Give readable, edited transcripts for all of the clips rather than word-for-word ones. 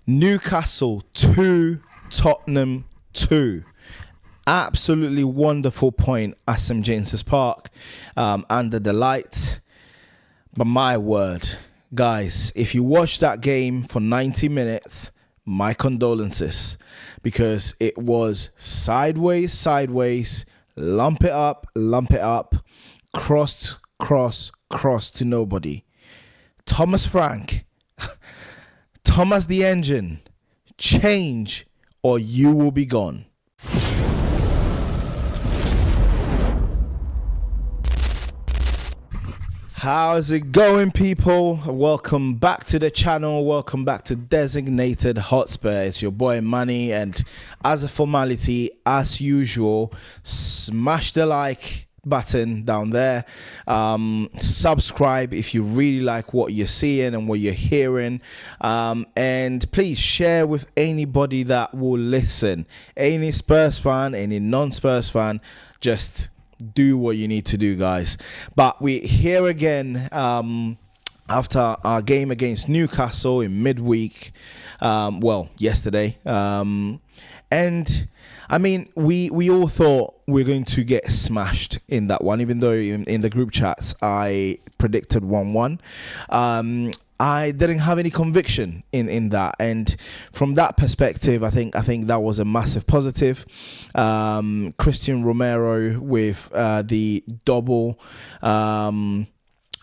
Newcastle 2, Tottenham 2. Absolutely wonderful point at St James's Park under the lights. But my word, guys, if you watch that game for 90 minutes, my condolences, because it was sideways, lump it up, cross to nobody. Thomas Frank, Thomas the Engine, change or you will be gone. How's it going, people? Welcome back to the channel. Welcome back to Designated Hotspur. It's your boy Manny, and as a formality, as usual, smash the like button down there. Subscribe if you really like what you're seeing and what you're hearing, and please share with anybody that will listen. Any Spurs fan, any non-Spurs fan, just do what you need to do, guys. But we're here again after our game against Newcastle in midweek, yesterday, and I mean, we all thought we're going to get smashed in that one, even though in the group chats I predicted 1-1. I didn't have any conviction in that, and from that perspective, I think that was a massive positive. Captain Romero with the double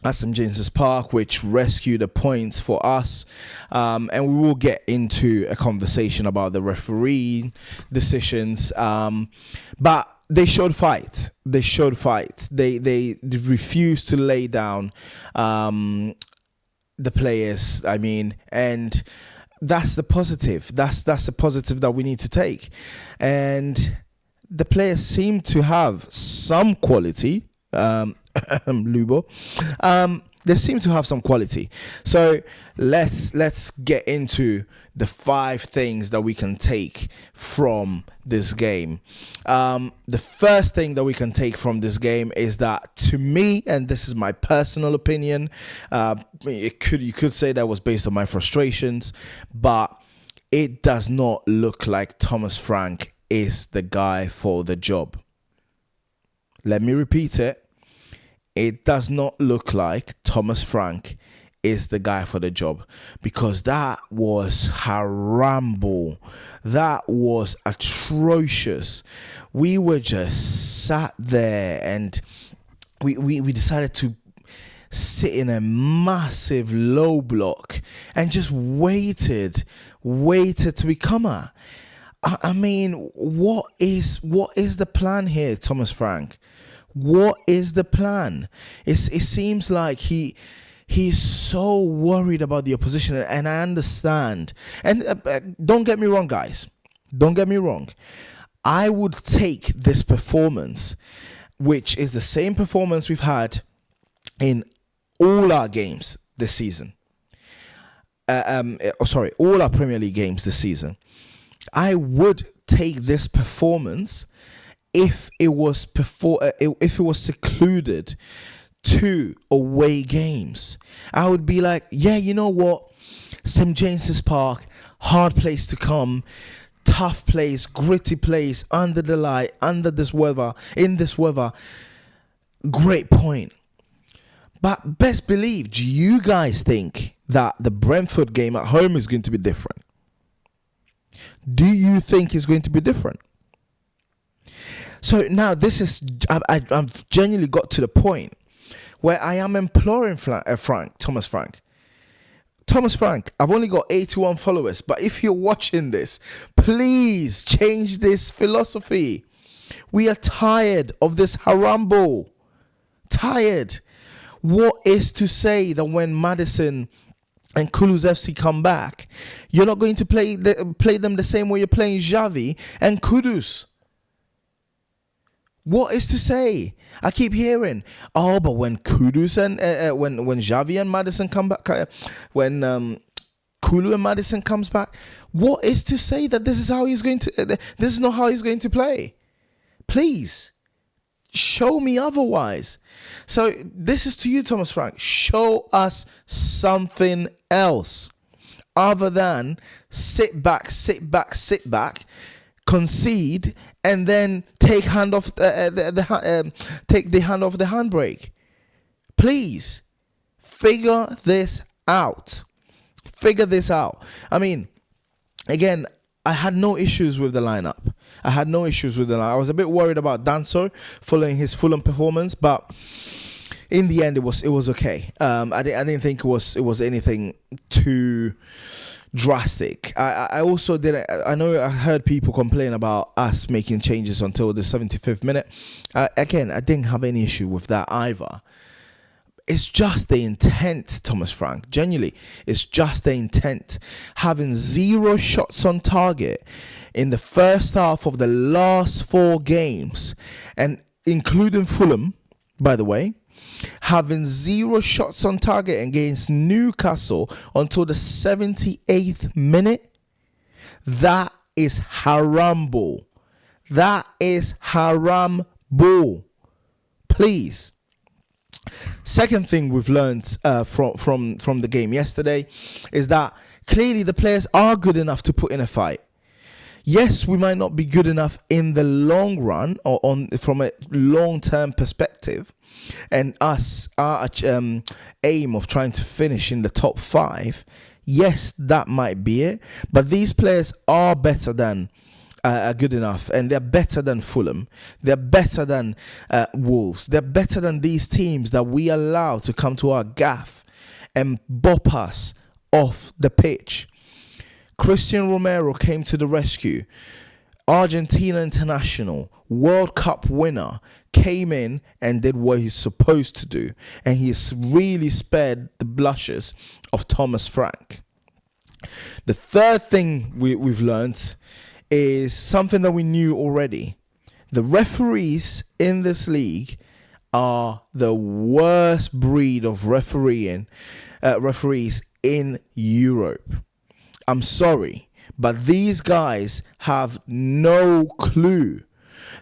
at St James's Park, which rescued the points for us, and we will get into a conversation about the referee decisions, but they showed fight. They refused to lay down the players, I mean, and that's the positive. That's the positive that we need to take. And the players seem to have some quality. Lubo. They seem to have some quality. So let's get into the 5 things that we can take from this game. The first thing that we can take from this game is that, to me, and this is my personal opinion, you could say that was based on my frustrations, but it does not look like Thomas Frank is the guy for the job. Let me repeat it. It does not look like Thomas Frank is the guy for the job, because that was haramble. That was atrocious. We were just sat there and we decided to sit in a massive low block and just waited to become a. I mean, what is the plan here, Thomas Frank? What is the plan? It seems like he's so worried about the opposition, and I understand. And don't get me wrong, guys. Don't get me wrong. I would take this performance, which is the same performance we've had in all our games this season. All our Premier League games this season. I would take this performance if it was secluded to away games. I would be like, yeah, you know what? St James's Park, hard place to come, tough place, gritty place, under the light, in this weather. Great point. But best believe, do you guys think that the Brentford game at home is going to be different? Do you think it's going to be different? So now I've genuinely got to the point where I am imploring Thomas Frank. Thomas Frank, I've only got 81 followers, but if you're watching this, please change this philosophy. We are tired of this harambo. Tired. What is to say that when Maddison and Kulusevski come back, you're not going to play them the same way you're playing Xavi and Kudus? What is to say? I keep hearing, but when Kudus and when Xavi and Maddison come back, when Kulu and Maddison comes back, what is to say that this is not how he's going to play? Please show me otherwise. So this is to you, Thomas Frank. Show us something else. other than sit back, concede, and then take take the hand off the handbrake. Please figure this out. I mean, again, I had no issues with the lineup. I was a bit worried about Danso following his Fulham performance, but in the end, it was okay. I didn't think it was anything too drastic. I also didn't. I know I heard people complain about us making changes until the 75th minute. Again, I didn't have any issue with that either. It's just the intent, Thomas Frank. Genuinely, it's just the intent. Having 0 shots on target in the first half of the last 4 games, and including Fulham, by the way, having 0 shots on target against Newcastle until the 78th minute, that is haram ball. That is haram ball. Please. Second thing we've learned from the game yesterday is that clearly the players are good enough to put in a fight. Yes, we might not be good enough in the long run or from a long-term perspective, and our aim of trying to finish in the top 5. Yes, that might be it, but these players are better than good enough, and they're better than Fulham. They're better than Wolves. They're better than these teams that we allow to come to our gaff and bop us off the pitch. Captain Romero came to the rescue. Argentina international, World Cup winner, came in and did what he's supposed to do, and he's really spared the blushes of Thomas Frank. The third thing we've learned is something that we knew already. The referees in this league are the worst breed of referees in Europe. I'm sorry, but these guys have no clue.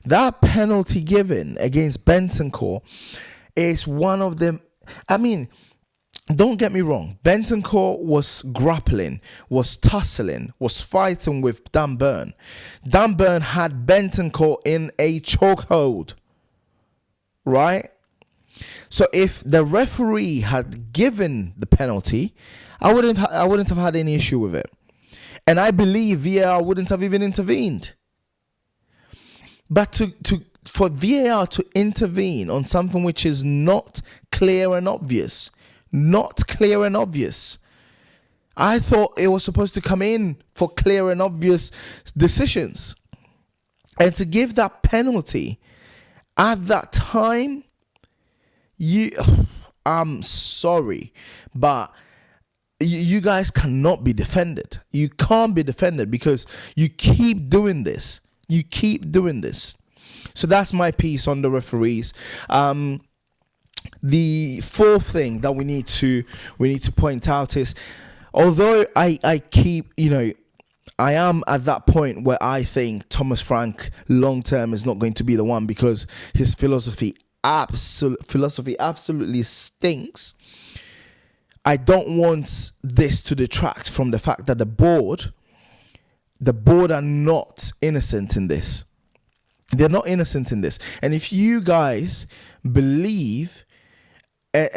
That penalty given against Bentancur is one of them. I mean, don't get me wrong. Bentancur was grappling, was tussling, was fighting with Dan Burn. Dan Burn had Bentancur in a chokehold, right? So if the referee had given the penalty, I wouldn't have had any issue with it, and I believe VAR wouldn't have even intervened. But for VAR to intervene on something which is not clear and obvious. I thought it was supposed to come in for clear and obvious decisions. And to give that penalty at that time, I'm sorry, but you guys cannot be defended. You can't be defended because you keep doing this. So that's my piece on the referees. The fourth thing that we need to point out is, although I keep, I am at that point where I think Thomas Frank long term is not going to be the one because his philosophy absolutely stinks. I don't want this to detract from the fact that the board are not innocent in this. They're not innocent in this. And if you guys believe what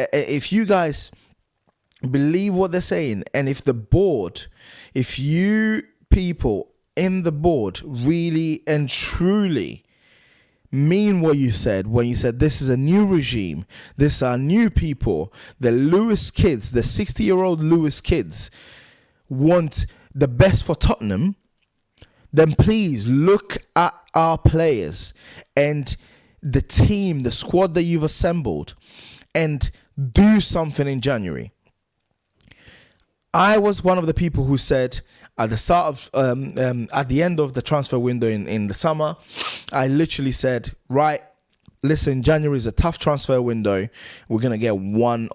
they're saying, and if you people in the board really and truly mean what you said when you said this is a new regime, this are new people, the Lewis kids, the 60-year-old Lewis kids want the best for Tottenham, then please look at our players and the team, the squad that you've assembled, and do something in January. I was one of the people who said at the start of, at the end of the transfer window in the summer, I literally said, right, listen, January is a tough transfer window. We're going to get one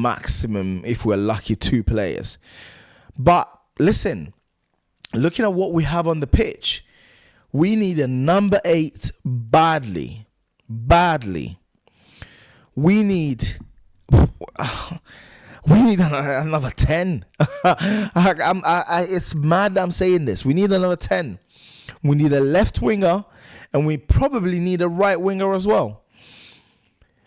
maximum, if we're lucky, 2 players. But listen, looking at what we have on the pitch, we need a number 8 badly. We need... We need another 10. It's mad that I'm saying this. We need another 10. We need a left winger, and we probably need a right winger as well.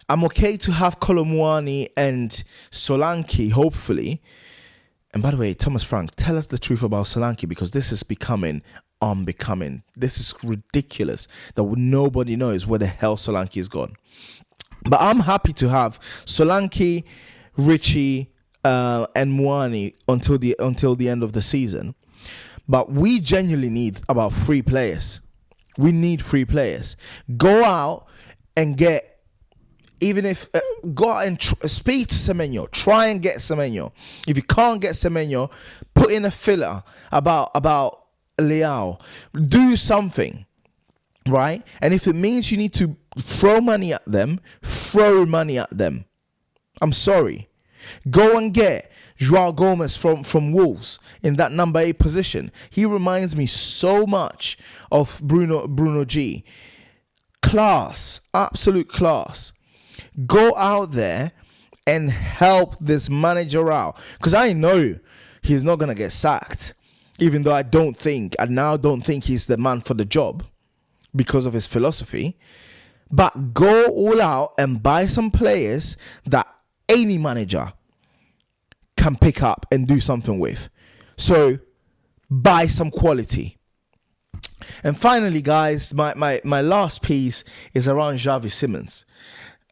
I'm okay to have Kolomwani and Solanke, hopefully. And by the way, Thomas Frank, tell us the truth about Solanke, because this is becoming unbecoming. This is ridiculous that nobody knows where the hell Solanke is gone. But I'm happy to have Solanke, Richie, and Mwani until the end of the season. But we genuinely need about 3 players. We need 3 players. Go out and get, even if, go out and speak to Semenyo. Try and get Semenyo. If you can't get Semenyo, put in a filler about Leao. Do something, right? And if it means you need to throw money at them, throw money at them. I'm sorry. Go and get Joao Gomez from Wolves in that number 8 position. He reminds me so much of Bruno G. Class, absolute class. Go out there and help this manager out. Because I know he's not going to get sacked. Even though I now don't think he's the man for the job because of his philosophy. But go all out and buy some players that any manager can pick up and do something with. So buy some quality. And finally, guys, my last piece is around Xavi Simons.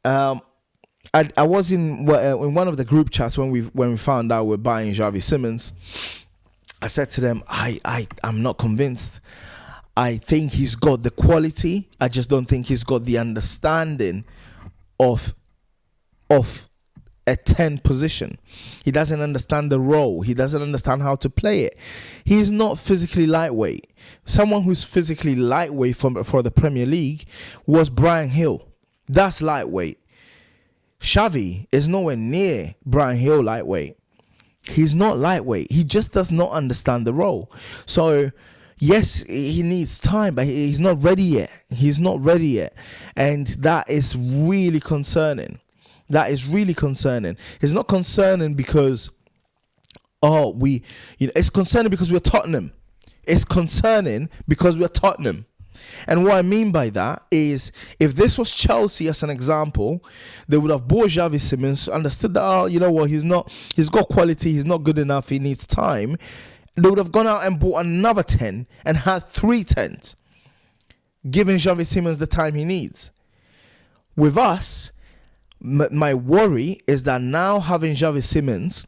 I was in one of the group chats when we found out we're buying Xavi Simons. I said to them, I'm not convinced. I think he's got the quality. I just don't think he's got the understanding of a 10 position. He doesn't understand the role. He doesn't understand how to play it. He's not physically lightweight. Someone who's physically lightweight for the Premier League was Bryan Hill. That's lightweight. Xavi is nowhere near Bryan Hill lightweight. He's not lightweight. He just does not understand the role. So yes, he needs time, but he's not ready yet. He's not ready yet. And that is really concerning. That is really concerning. It's not concerning because, it's concerning because we're Tottenham. It's concerning because we're Tottenham. And what I mean by that is, if this was Chelsea as an example, they would have bought Xavi Simons, understood that, you know what, he's got quality, he's not good enough, he needs time. They would have gone out and bought another 10 and had 3 10s, giving Xavi Simons the time he needs. With us, my worry is that now having Xavi Simons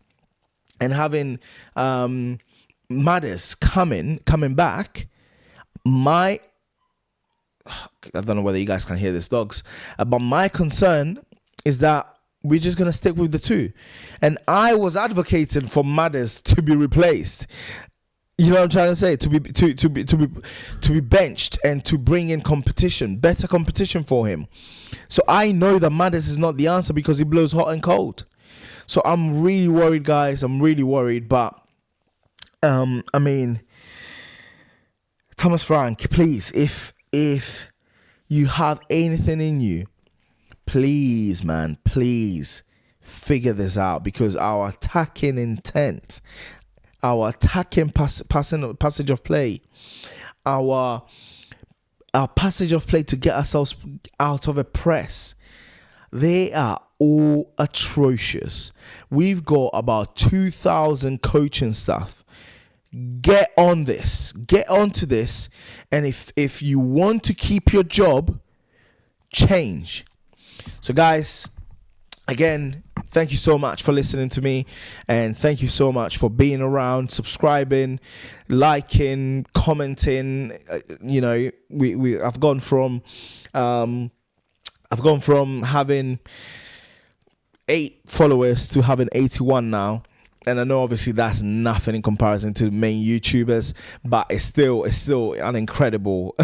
and having Maddis coming back, I don't know whether you guys can hear this, dogs, but my concern is that we're just going to stick with the 2. And I was advocating for Maddis to be replaced. You know what I'm trying to say? To be benched and to bring in competition, better competition for him. So I know that Maddis is not the answer because he blows hot and cold. So I'm really worried, guys. I'm really worried. But Thomas Frank, please, if you have anything in you, please, man, please figure this out, because our attacking intent, our attacking passage of play, our passage of play to get ourselves out of a press, they are all atrocious. We've got about 2,000 coaching staff. Get on this. Get onto this. And if you want to keep your job, change. So guys, again, thank you so much for listening to me, and thank you so much for being around, subscribing, liking, commenting. I've gone from having 8 followers to having 81 now. And I know obviously that's nothing in comparison to main YouTubers, but it's still an incredible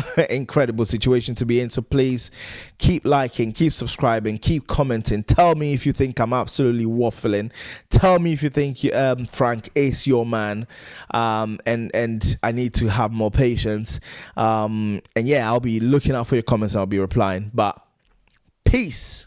situation to be in. So please keep liking, keep subscribing, keep commenting. Tell me if you think I'm absolutely waffling. Tell me if you think Frank is your man, and I need to have more patience. And yeah, I'll be looking out for your comments and I'll be replying. But peace.